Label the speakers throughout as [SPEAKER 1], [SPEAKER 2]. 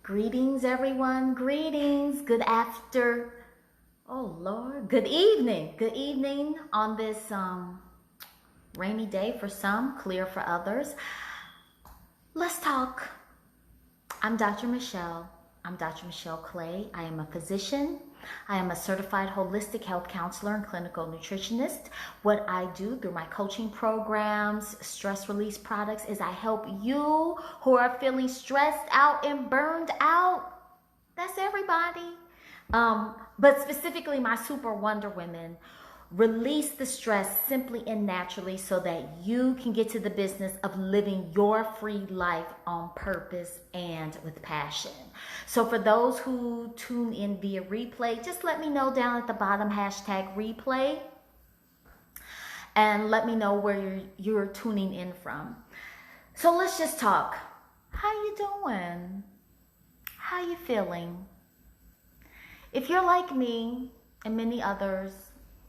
[SPEAKER 1] Greetings, everyone. Greetings. Good evening. Good evening on this rainy day for some, clear for others. Let's talk. I'm Dr. Michelle. I'm Dr. Michelle Clay. I am a physician. I am a certified holistic health counselor and clinical nutritionist. What I do through my coaching programs, stress release products, is I help you who are feeling stressed out and burned out. That's everybody. But specifically my super wonder women, release the stress simply and naturally so that you can get to the business of living your free life on purpose and with passion. So for those who tune in via replay, just let me know down at the bottom, #replay, and let me know where you're tuning in from. So let's just talk. How you doing? How you feeling? If you're like me and many others,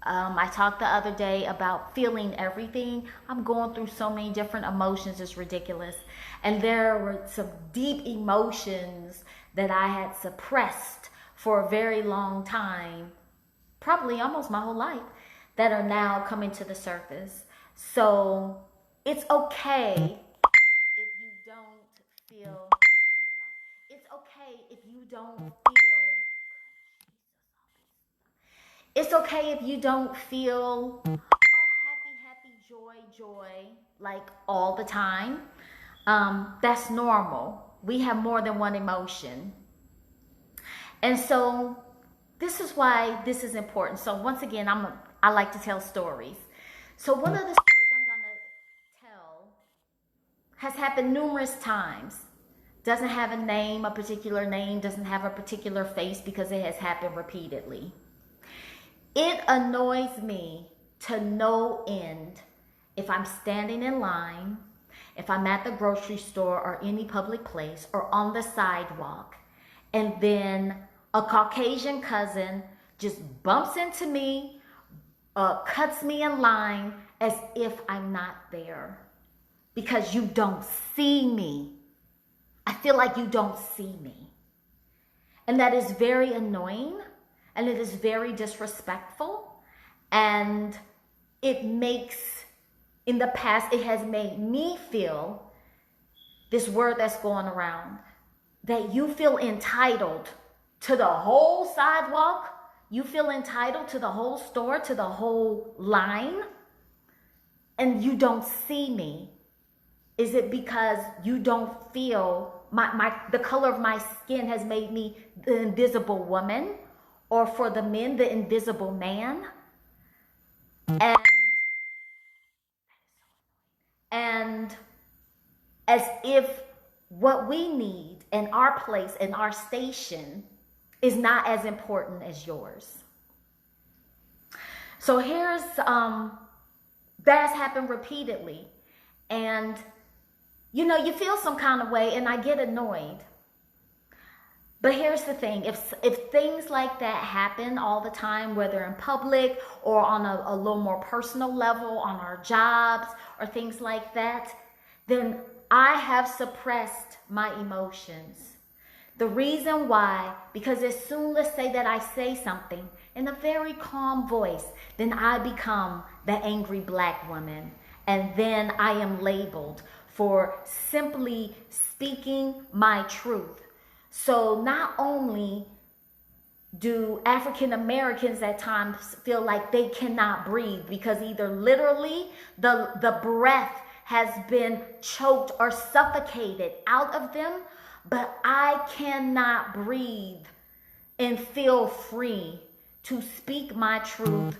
[SPEAKER 1] I talked the other day about feeling everything. I'm going through so many different emotions, it's ridiculous. And there were some deep emotions that I had suppressed for a very long time, probably almost my whole life, that are now coming to the surface. So it's okay if you don't feel, it's okay if you don't feel, it's okay if you don't feel happy, joy, like all the time. That's normal. We have more than one emotion. And so this is why this is important. So once again, I like to tell stories. So one of the stories I'm going to tell has happened numerous times. Doesn't have a name, a particular name, doesn't have a particular face because it has happened repeatedly. It annoys me to no end if I'm standing in line, if I'm at the grocery store or any public place or on the sidewalk, and then a Caucasian cousin just bumps into me, cuts me in line as if I'm not there because you don't see me. I feel like you don't see me. And that is very annoying. And it is very disrespectful, and it makes, in the past, it has made me feel this word that's going around, that you feel entitled to the whole sidewalk, you feel entitled to the whole store, to the whole line, and you don't see me. Is it because you don't feel, the color of my skin has made me the invisible woman? Or for the men, the invisible man? And as if what we need and our place and our station is not as important as yours. So here's, that's happened repeatedly. And, you feel some kind of way, and I get annoyed. But here's the thing, if things like that happen all the time, whether in public or on a little more personal level, on our jobs or things like that, then I have suppressed my emotions. The reason why, because as soon, let's say that I say something in a very calm voice, then I become the angry black woman. And then I am labeled for simply speaking my truth. So not only do African Americans at times feel like they cannot breathe because either literally the breath has been choked or suffocated out of them, but I cannot breathe and feel free to speak my truth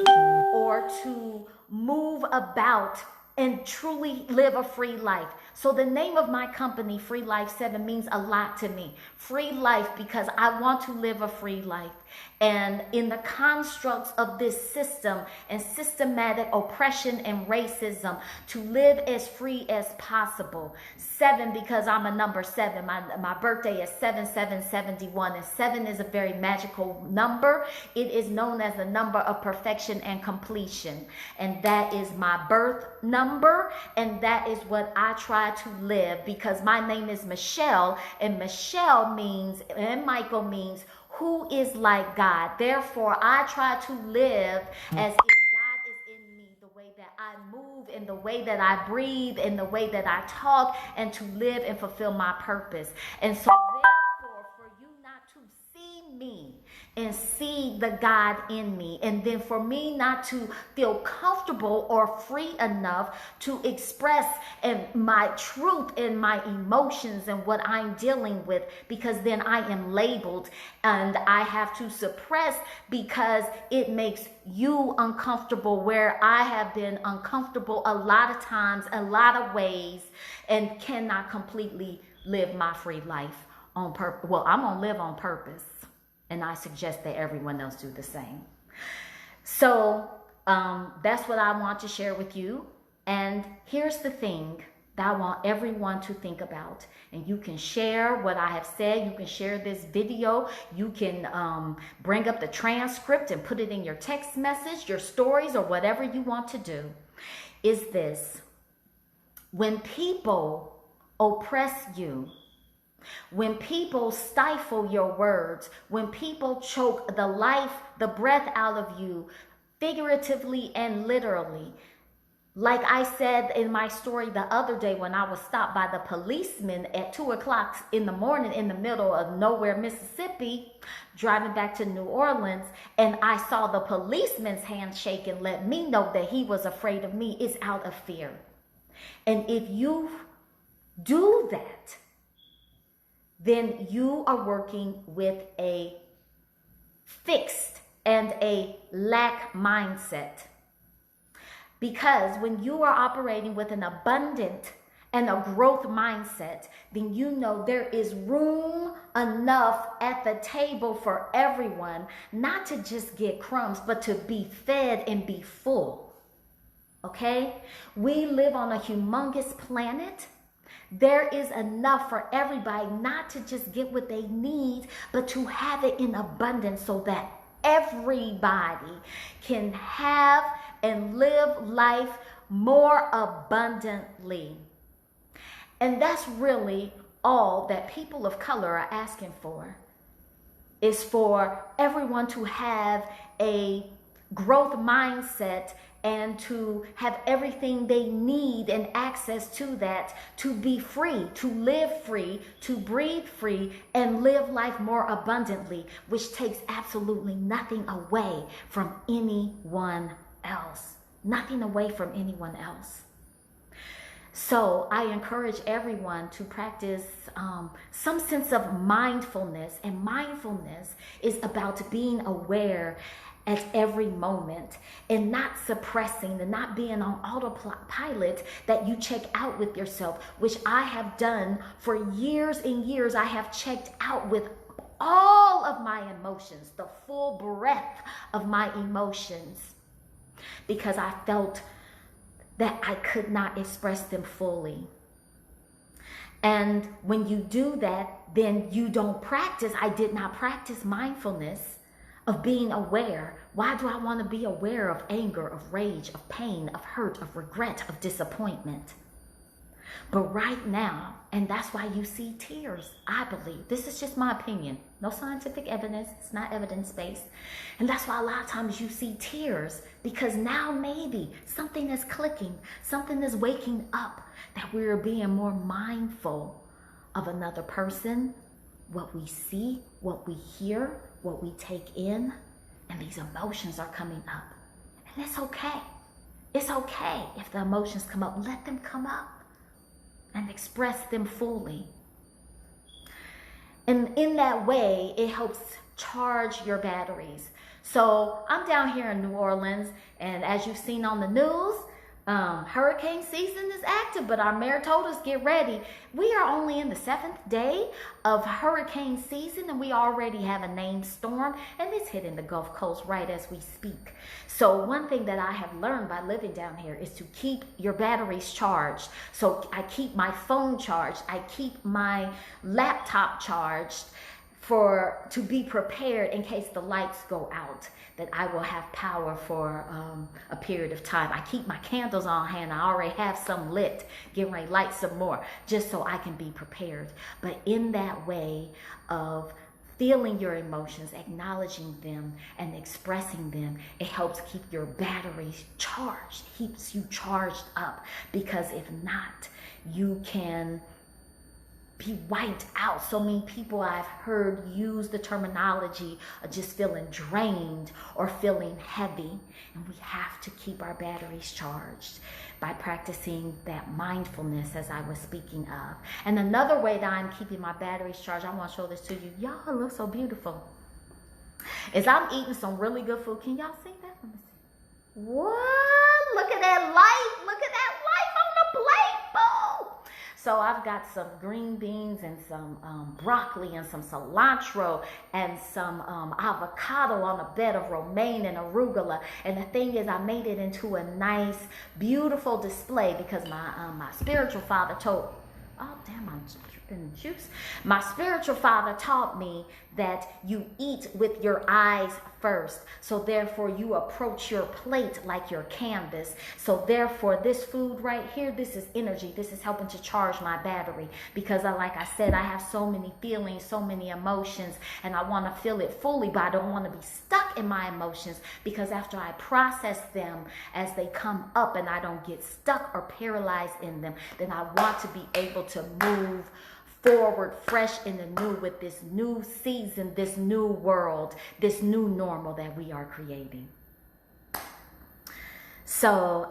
[SPEAKER 1] or to move about and truly live a free life. So the name of my company, Free Life 7, means a lot to me. Free life because I want to live a free life. And in the constructs of this system and systematic oppression and racism, to live as free as possible. 7 because I'm a number 7. My birthday is 7/7/71, and 7 is a very magical number. It is known as the number of perfection and completion. And that is my birth number, and that is what I try try to live, because my name is Michelle, and Michelle means, and Michael means, who is like God. Therefore, I try to live as if God is in me, the way that I move, in the way that I breathe, in the way that I talk, and to live and fulfill my purpose. And so therefore, for you not to see me and see the God in me, and then for me not to feel comfortable or free enough to express my truth and my emotions and what I'm dealing with, because then I am labeled and I have to suppress because it makes you uncomfortable, where I have been uncomfortable a lot of times, a lot of ways, and cannot completely live my free life on purpose. Well, I'm gonna live on purpose, and I suggest that everyone else do the same. So that's what I want to share with you. And here's the thing that I want everyone to think about. And you can share what I have said. You can share this video. You can bring up the transcript and put it in your text message, your stories, or whatever you want to do. Is this: when people oppress you, when people stifle your words, when people choke the life, the breath out of you, figuratively and literally. Like I said in my story the other day, when I was stopped by the policeman at 2 o'clock in the morning in the middle of nowhere, Mississippi, driving back to New Orleans, and I saw the policeman's hand shake and let me know that he was afraid of me. It's out of fear. And if you do that, then you are working with a fixed and a lack mindset. Because when you are operating with an abundant and a growth mindset, then you know there is room enough at the table for everyone, not to just get crumbs, but to be fed and be full. Okay? We live on a humongous planet. There is enough for everybody, not to just get what they need, but to have it in abundance so that everybody can have and live life more abundantly. And that's really all that people of color are asking for, is for everyone to have a growth mindset and to have everything they need and access to that, to be free, to live free, to breathe free, and live life more abundantly, which takes absolutely nothing away from anyone else. Nothing away from anyone else. So I encourage everyone to practice some sense of mindfulness, and mindfulness is about being aware at every moment and not suppressing and not being on autopilot that you check out with yourself, which I have done for years and years. I have checked out with all of my emotions, the full breadth of my emotions, because I felt that I could not express them fully. And when you do that, then you don't practice. I did not practice mindfulness of being aware. Why do I want to be aware of anger, of rage, of pain, of hurt, of regret, of disappointment? But right now, and that's why you see tears, I believe. This is just my opinion. No scientific evidence. It's not evidence-based. And that's why a lot of times you see tears, because now maybe something is clicking, something is waking up, that we're being more mindful of another person, what we see, what we hear, what we take in, and these emotions are coming up. And it's okay. It's okay if the emotions come up. Let them come up and express them fully. And in that way, it helps charge your batteries. So I'm down here in New Orleans, and as you've seen on the news, hurricane season is active, but our mayor told us, get ready. We are only in the 7th day of hurricane season, and we already have a named storm, and it's hitting the Gulf Coast right as we speak. So one thing that I have learned by living down here is to keep your batteries charged. So I keep my phone charged. I keep my laptop charged to be prepared in case the lights go out, that I will have power for a period of time. I keep my candles on hand. I already have some lit, getting ready to light some more, just so I can be prepared. But in that way of feeling your emotions, acknowledging them, and expressing them, it helps keep your batteries charged, keeps you charged up, because if not, you can be wiped out. So many people I've heard use the terminology of just feeling drained or feeling heavy. And we have to keep our batteries charged by practicing that mindfulness, as I was speaking of. And another way that I'm keeping my batteries charged, I want to show this to you. Y'all, it looks so beautiful. Is I'm eating some really good food. Can y'all see that? Let me see. What? Look at that light. Look at that light on the plate. Boom. So I've got some green beans and some broccoli and some cilantro and some avocado on a bed of romaine and arugula. And the thing is, I made it into a nice, beautiful display because my spiritual father told, oh damn, I'm dripping juice. My spiritual father taught me that you eat with your eyes first. So therefore you approach your plate like your canvas. So therefore this food right here, this is energy. This is helping to charge my battery, because like I said, I have so many feelings, so many emotions, and I want to feel it fully, but I don't want to be stuck in my emotions, because after I process them as they come up and I don't get stuck or paralyzed in them, then I want to be able to move forward fresh in the new with this new season, this new world, this new normal that we are creating. So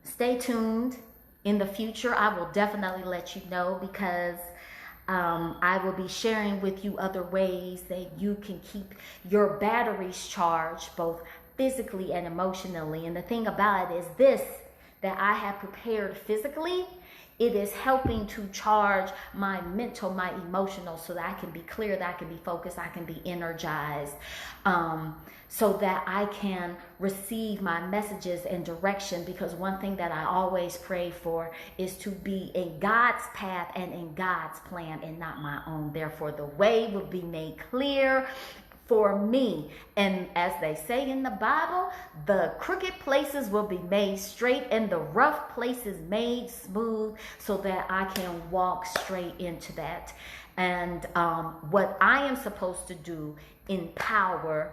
[SPEAKER 1] stay tuned. In the future, I will definitely let you know, because I will be sharing with you other ways that you can keep your batteries charged, both physically and emotionally. And the thing about it is this, that I have prepared physically, it is helping to charge my mental, my emotional, so that I can be clear, that I can be focused, I can be energized, so that I can receive my messages and direction. Because one thing that I always pray for is to be in God's path and in God's plan and not my own. Therefore, the way will be made clear for me. And as they say in the Bible, the crooked places will be made straight and the rough places made smooth, so that I can walk straight into that. And what I am supposed to do in power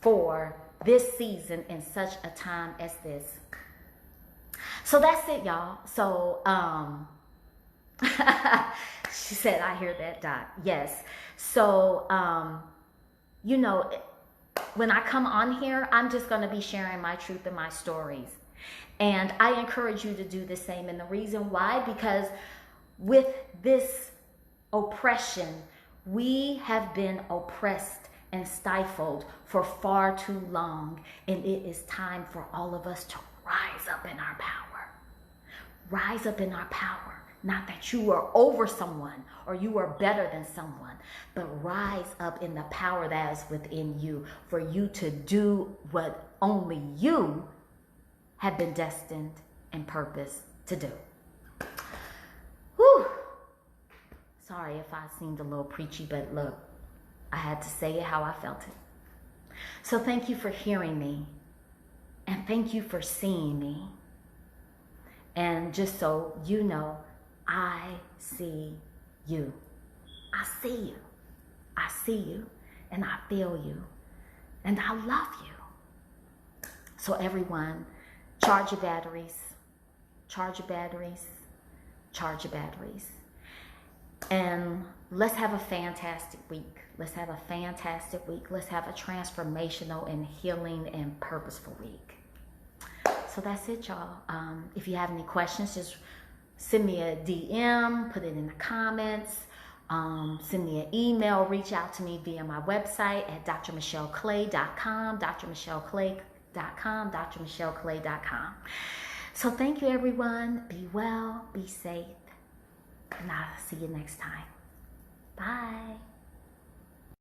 [SPEAKER 1] for this season in such a time as this. So that's it, y'all. So she said, I hear that, Doc. Yes. So you know, when I come on here, I'm just going to be sharing my truth and my stories. And I encourage you to do the same. And the reason why, because with this oppression, we have been oppressed and stifled for far too long. And it is time for all of us to rise up in our power. Rise up in our power. Not that you are over someone or you are better than someone, but rise up in the power that is within you, for you to do what only you have been destined and purposed to do. Whew. Sorry if I seemed a little preachy, but look, I had to say it how I felt it. So thank you for hearing me, and thank you for seeing me. And just so you know, I see you. I see you. I see you, and I feel you, and I love you. So everyone, charge your batteries, charge your batteries, charge your batteries. And let's have a fantastic week. Let's have a fantastic week. Let's have a transformational and healing and purposeful week. So that's it, y'all. If you have any questions, just send me a DM, put it in the comments. Send me an email, reach out to me via my website at drmichelleclay.com, drmichelleclay.com, drmichelleclay.com. So thank you, everyone. Be well, be safe, and I'll see you next time. Bye.